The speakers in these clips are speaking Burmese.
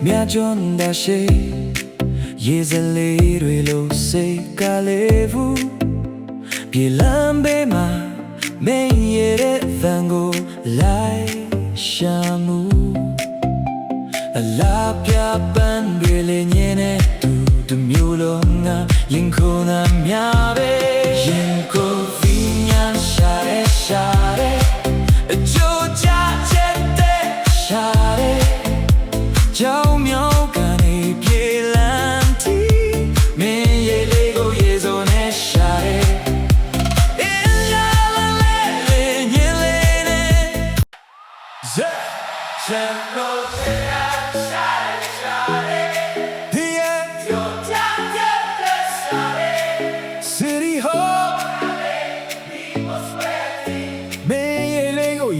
မြကြွန်းတာရှိရေစလေးတွေလို့စိတ်ကလေးဘူးပြေလမ်းဘေးမှာမင်းရဲ့သံကိုလိုက်ရှာမှုအလားပြပန်းတွေလည်းညင်းနေသူတစ်မျိုးလုံးငါရင်ခုန်တာများပဲရင်ကိုဖိညာရှာတဲ့အကျိုးချချက်တဲ့ရှာတဲ့ကြောင်မြောက်ကနေပြေလမ်းတီမင်းရဲ့လေးကိုရေစုံနဲ့ရှာတဲ့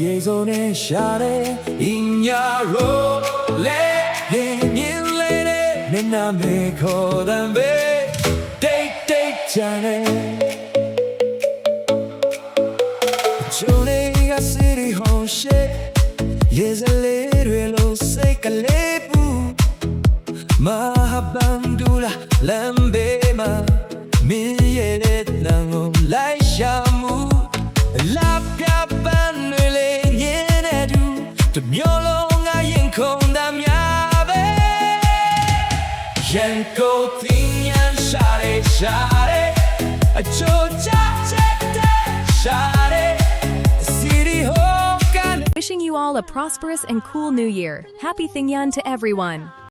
ရေစုံနဲ့ရှာတဲ့အင်းညာရိုးလေရင်မြင်လေနဲ့နာမေခေါ်တယ်ပဲတိတ်တိတ်ချမ်းနဲ့ချိုးနေကစီရီဟောရှိရေစလေးတွေလို့စိတ်ကလေးပူမဟာဘန်ဒူလာလမ်းဘေးမှာမင်းရဲ့တဲ့လမ်းကိုလိုက်ရှာမှုလာပြပန်းတွေလေးညနေတူတမျိုးလုံးငါရင်ခုန်တာများပဲရင်ကိုတင်ရန်ရှာတဲ့အချိုးချချက်တဲ့ရှာတဲ့ City Hall Wishing you all a prosperous and cool new year. Happy Thingyan to everyone.